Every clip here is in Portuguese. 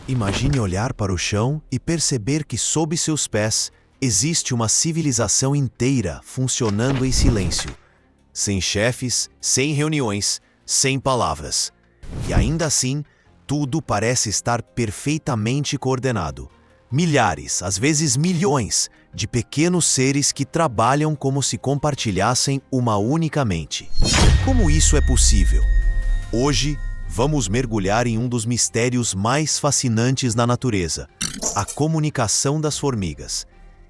Imagine olhar para o chão e perceber que sob seus pés existe uma civilização inteira funcionando em silêncio. Sem chefes, sem reuniões, sem palavras. E ainda assim, tudo parece estar perfeitamente coordenado. Milhares, às vezes milhões, de pequenos seres que trabalham como se compartilhassem uma única mente. Como isso é possível? Hoje, vamos mergulhar em um dos mistérios mais fascinantes da natureza: a comunicação das formigas.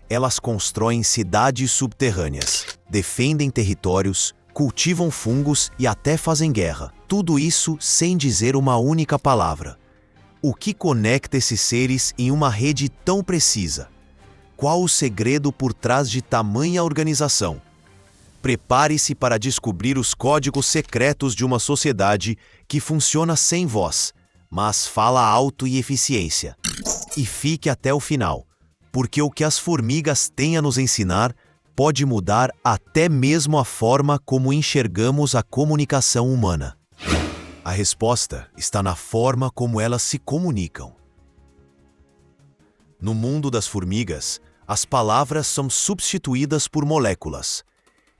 Elas constroem cidades subterrâneas, defendem territórios, cultivam fungos e até fazem guerra. Tudo isso sem dizer uma única palavra. O que conecta esses seres em uma rede tão precisa? Qual o segredo por trás de tamanha organização? Prepare-se para descobrir os códigos secretos de uma sociedade que funciona sem voz, mas fala alto e eficiência. E fique até o final, porque o que as formigas têm a nos ensinar pode mudar até mesmo a forma como enxergamos a comunicação humana. A resposta está na forma como elas se comunicam. No mundo das formigas, as palavras são substituídas por moléculas.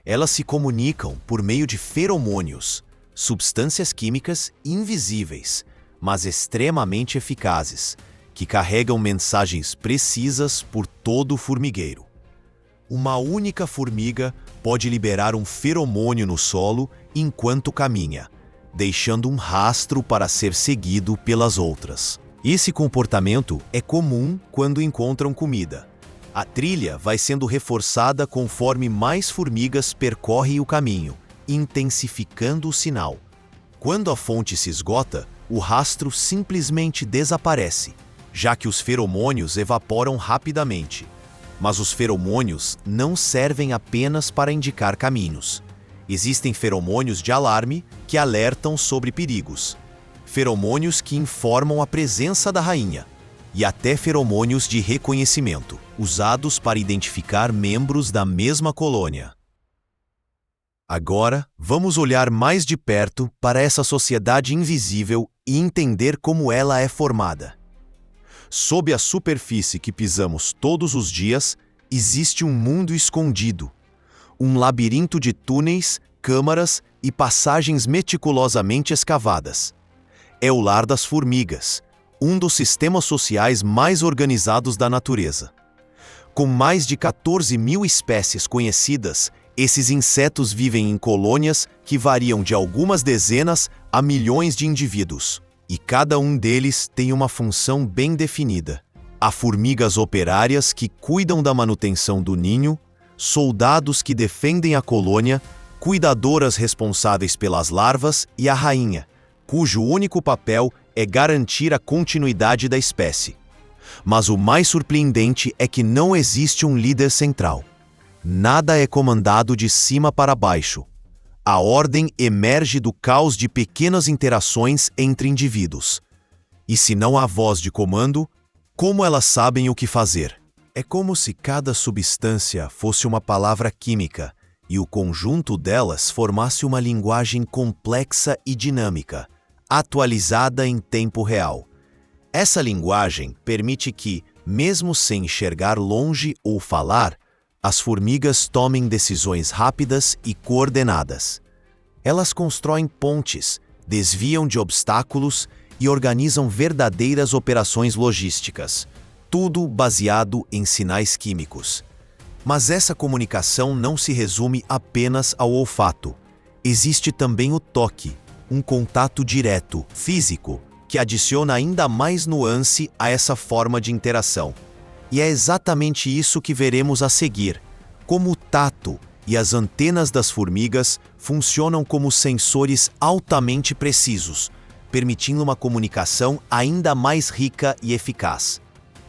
Elas se comunicam por meio de feromônios, substâncias químicas invisíveis, mas extremamente eficazes, que carregam mensagens precisas por todo o formigueiro. Uma única formiga pode liberar um feromônio no solo enquanto caminha, deixando um rastro para ser seguido pelas outras. Esse comportamento é comum quando encontram comida. A trilha vai sendo reforçada conforme mais formigas percorrem o caminho, intensificando o sinal. Quando a fonte se esgota, o rastro simplesmente desaparece, já que os feromônios evaporam rapidamente. Mas os feromônios não servem apenas para indicar caminhos. Existem feromônios de alarme que alertam sobre perigos, feromônios que informam a presença da rainha, e até feromônios de reconhecimento, usados para identificar membros da mesma colônia. Agora, vamos olhar mais de perto para essa sociedade invisível e entender como ela é formada. Sob a superfície que pisamos todos os dias, existe um mundo escondido. Um labirinto de túneis, câmaras e passagens meticulosamente escavadas. É o lar das formigas, um dos sistemas sociais mais organizados da natureza. Com mais de 14.000 espécies conhecidas, esses insetos vivem em colônias que variam de algumas dezenas a milhões de indivíduos. E cada um deles tem uma função bem definida. Há formigas operárias que cuidam da manutenção do ninho, soldados que defendem a colônia, cuidadoras responsáveis pelas larvas e a rainha, cujo único papel é garantir a continuidade da espécie. Mas o mais surpreendente é que não existe um líder central. Nada é comandado de cima para baixo. A ordem emerge do caos de pequenas interações entre indivíduos. E se não há voz de comando, como elas sabem o que fazer? É como se cada substância fosse uma palavra química e o conjunto delas formasse uma linguagem complexa e dinâmica, atualizada em tempo real. Essa linguagem permite que, mesmo sem enxergar longe ou falar, as formigas tomem decisões rápidas e coordenadas. Elas constroem pontes, desviam de obstáculos e organizam verdadeiras operações logísticas, tudo baseado em sinais químicos. Mas essa comunicação não se resume apenas ao olfato. Existe também o toque, um contato direto, físico, que adiciona ainda mais nuance a essa forma de interação. E é exatamente isso que veremos a seguir, como o tato e as antenas das formigas funcionam como sensores altamente precisos, permitindo uma comunicação ainda mais rica e eficaz.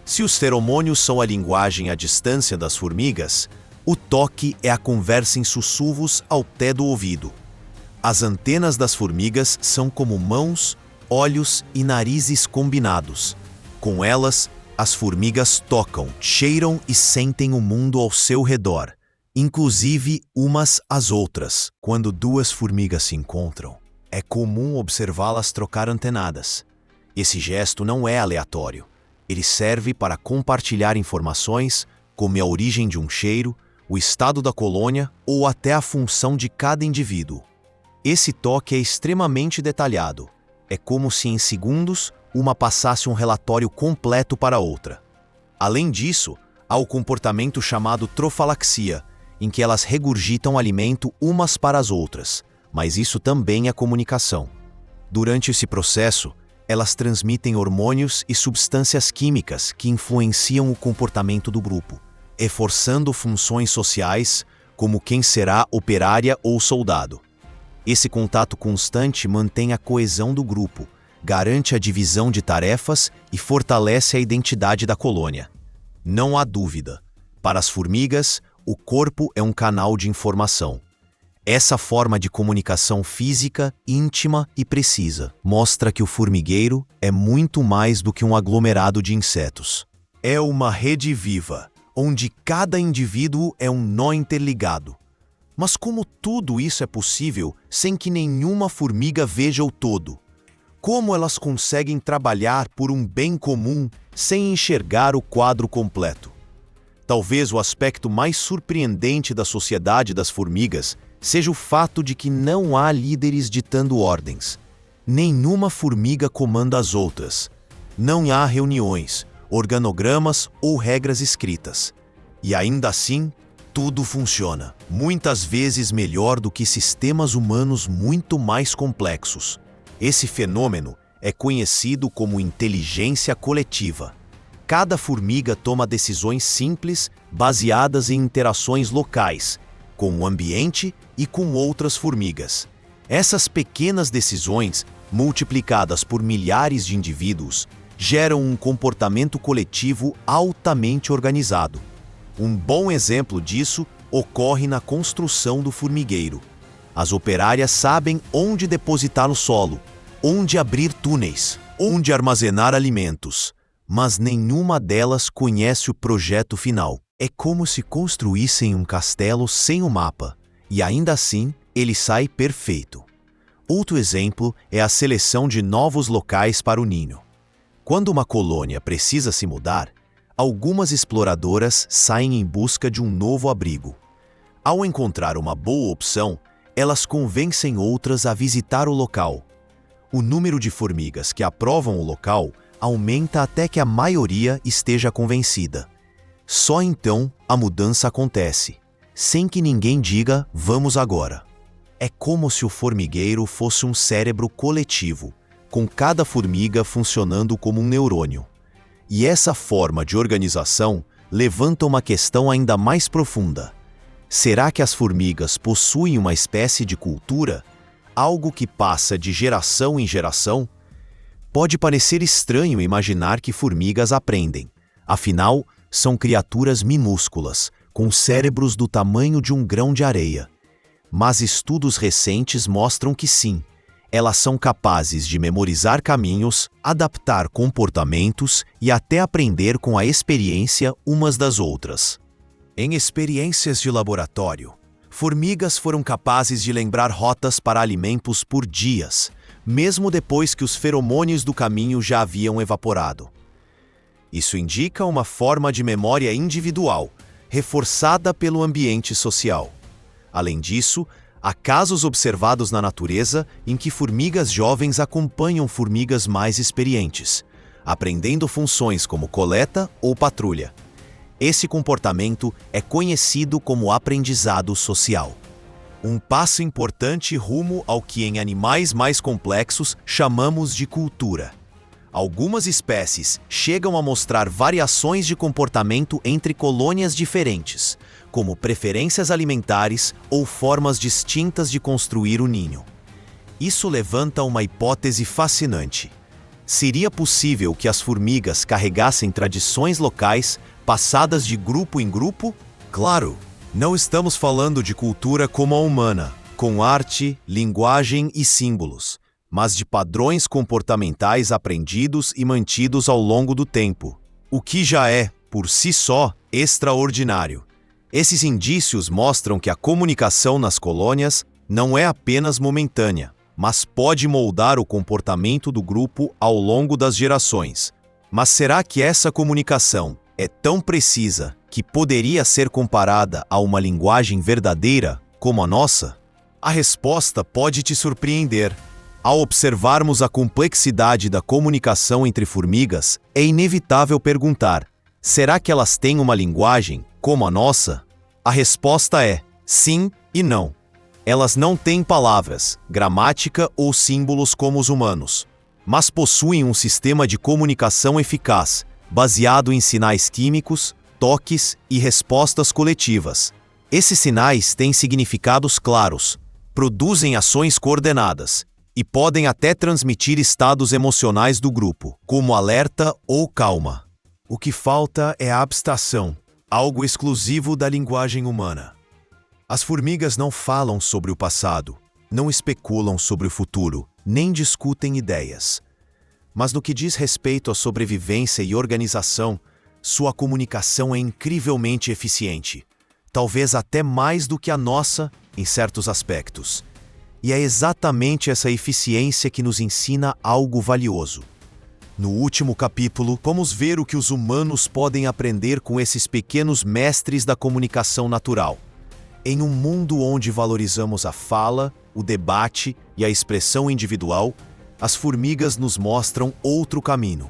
Se os feromônios são a linguagem à distância das formigas, o toque é a conversa em sussurros ao pé do ouvido. As antenas das formigas são como mãos, olhos e narizes combinados. Com elas, as formigas tocam, cheiram e sentem o mundo ao seu redor, inclusive umas às outras. Quando duas formigas se encontram, é comum observá-las trocar antenadas. Esse gesto não é aleatório. Ele serve para compartilhar informações, como a origem de um cheiro, o estado da colônia ou até a função de cada indivíduo. Esse toque é extremamente detalhado. É como se em segundos uma passasse um relatório completo para a outra. Além disso, há o comportamento chamado trofalaxia, em que elas regurgitam alimento umas para as outras, mas isso também é comunicação. Durante esse processo, elas transmitem hormônios e substâncias químicas que influenciam o comportamento do grupo, reforçando funções sociais, como quem será operária ou soldado. Esse contato constante mantém a coesão do grupo, garante a divisão de tarefas e fortalece a identidade da colônia. Não há dúvida. Para as formigas, o corpo é um canal de informação. Essa forma de comunicação física, íntima e precisa mostra que o formigueiro é muito mais do que um aglomerado de insetos. É uma rede viva, onde cada indivíduo é um nó interligado. Mas como tudo isso é possível sem que nenhuma formiga veja o todo? Como elas conseguem trabalhar por um bem comum sem enxergar o quadro completo? Talvez o aspecto mais surpreendente da sociedade das formigas seja o fato de que não há líderes ditando ordens. Nenhuma formiga comanda as outras. Não há reuniões, organogramas ou regras escritas. E ainda assim, tudo funciona, muitas vezes melhor do que sistemas humanos muito mais complexos. Esse fenômeno é conhecido como inteligência coletiva. Cada formiga toma decisões simples, baseadas em interações locais, com o ambiente e com outras formigas. Essas pequenas decisões, multiplicadas por milhares de indivíduos, geram um comportamento coletivo altamente organizado. Um bom exemplo disso ocorre na construção do formigueiro. As operárias sabem onde depositar o solo, onde abrir túneis, onde armazenar alimentos, mas nenhuma delas conhece o projeto final. É como se construíssem um castelo sem o mapa, e ainda assim ele sai perfeito. Outro exemplo é a seleção de novos locais para o ninho. Quando uma colônia precisa se mudar, algumas exploradoras saem em busca de um novo abrigo. Ao encontrar uma boa opção, elas convencem outras a visitar o local. O número de formigas que aprovam o local aumenta até que a maioria esteja convencida. Só então a mudança acontece, sem que ninguém diga "vamos agora". É como se o formigueiro fosse um cérebro coletivo, com cada formiga funcionando como um neurônio. E essa forma de organização levanta uma questão ainda mais profunda. Será que as formigas possuem uma espécie de cultura? Algo que passa de geração em geração? Pode parecer estranho imaginar que formigas aprendem. Afinal, são criaturas minúsculas, com cérebros do tamanho de um grão de areia. Mas estudos recentes mostram que sim, elas são capazes de memorizar caminhos, adaptar comportamentos e até aprender com a experiência umas das outras. Em experiências de laboratório, formigas foram capazes de lembrar rotas para alimentos por dias, mesmo depois que os feromônios do caminho já haviam evaporado. Isso indica uma forma de memória individual, reforçada pelo ambiente social. Além disso, há casos observados na natureza em que formigas jovens acompanham formigas mais experientes, aprendendo funções como coleta ou patrulha. Esse comportamento é conhecido como aprendizado social. Um passo importante rumo ao que em animais mais complexos chamamos de cultura. Algumas espécies chegam a mostrar variações de comportamento entre colônias diferentes, como preferências alimentares ou formas distintas de construir o ninho. Isso levanta uma hipótese fascinante. Seria possível que as formigas carregassem tradições locais passadas de grupo em grupo? Claro, não estamos falando de cultura como a humana, com arte, linguagem e símbolos, mas de padrões comportamentais aprendidos e mantidos ao longo do tempo, o que já é, por si só, extraordinário. Esses indícios mostram que a comunicação nas colônias não é apenas momentânea. mas pode moldar o comportamento do grupo ao longo das gerações. Mas será que essa comunicação é tão precisa que poderia ser comparada a uma linguagem verdadeira como a nossa? A resposta pode te surpreender. Ao observarmos a complexidade da comunicação entre formigas, é inevitável perguntar: será que elas têm uma linguagem como a nossa? A resposta é sim e não. Elas não têm palavras, gramática ou símbolos como os humanos, mas possuem um sistema de comunicação eficaz, baseado em sinais químicos, toques e respostas coletivas. Esses sinais têm significados claros, produzem ações coordenadas e podem até transmitir estados emocionais do grupo, como alerta ou calma. O que falta é a abstração, algo exclusivo da linguagem humana. As formigas não falam sobre o passado, não especulam sobre o futuro, nem discutem ideias. Mas no que diz respeito à sobrevivência e organização, sua comunicação é incrivelmente eficiente, talvez até mais do que a nossa em certos aspectos. E é exatamente essa eficiência que nos ensina algo valioso. No último capítulo, vamos ver o que os humanos podem aprender com esses pequenos mestres da comunicação natural. Em um mundo onde valorizamos a fala, o debate e a expressão individual, as formigas nos mostram outro caminho: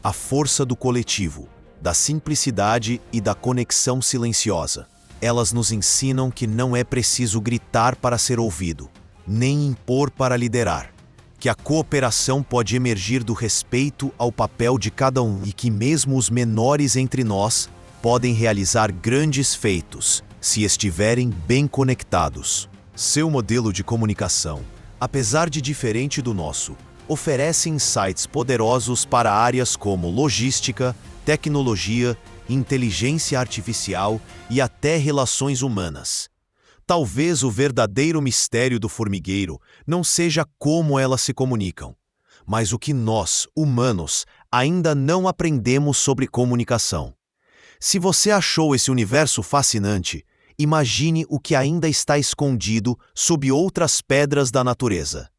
a força do coletivo, da simplicidade e da conexão silenciosa. Elas nos ensinam que não é preciso gritar para ser ouvido, nem impor para liderar, que a cooperação pode emergir do respeito ao papel de cada um e que mesmo os menores entre nós podem realizar grandes feitos se estiverem bem conectados. Seu modelo de comunicação, apesar de diferente do nosso, oferece insights poderosos para áreas como logística, tecnologia, inteligência artificial e até relações humanas. Talvez o verdadeiro mistério do formigueiro não seja como elas se comunicam, mas o que nós, humanos, ainda não aprendemos sobre comunicação. Se você achou esse universo fascinante, imagine o que ainda está escondido sob outras pedras da natureza.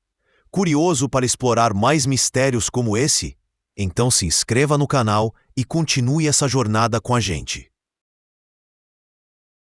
Curioso para explorar mais mistérios como esse? Então se inscreva no canal e continue essa jornada com a gente.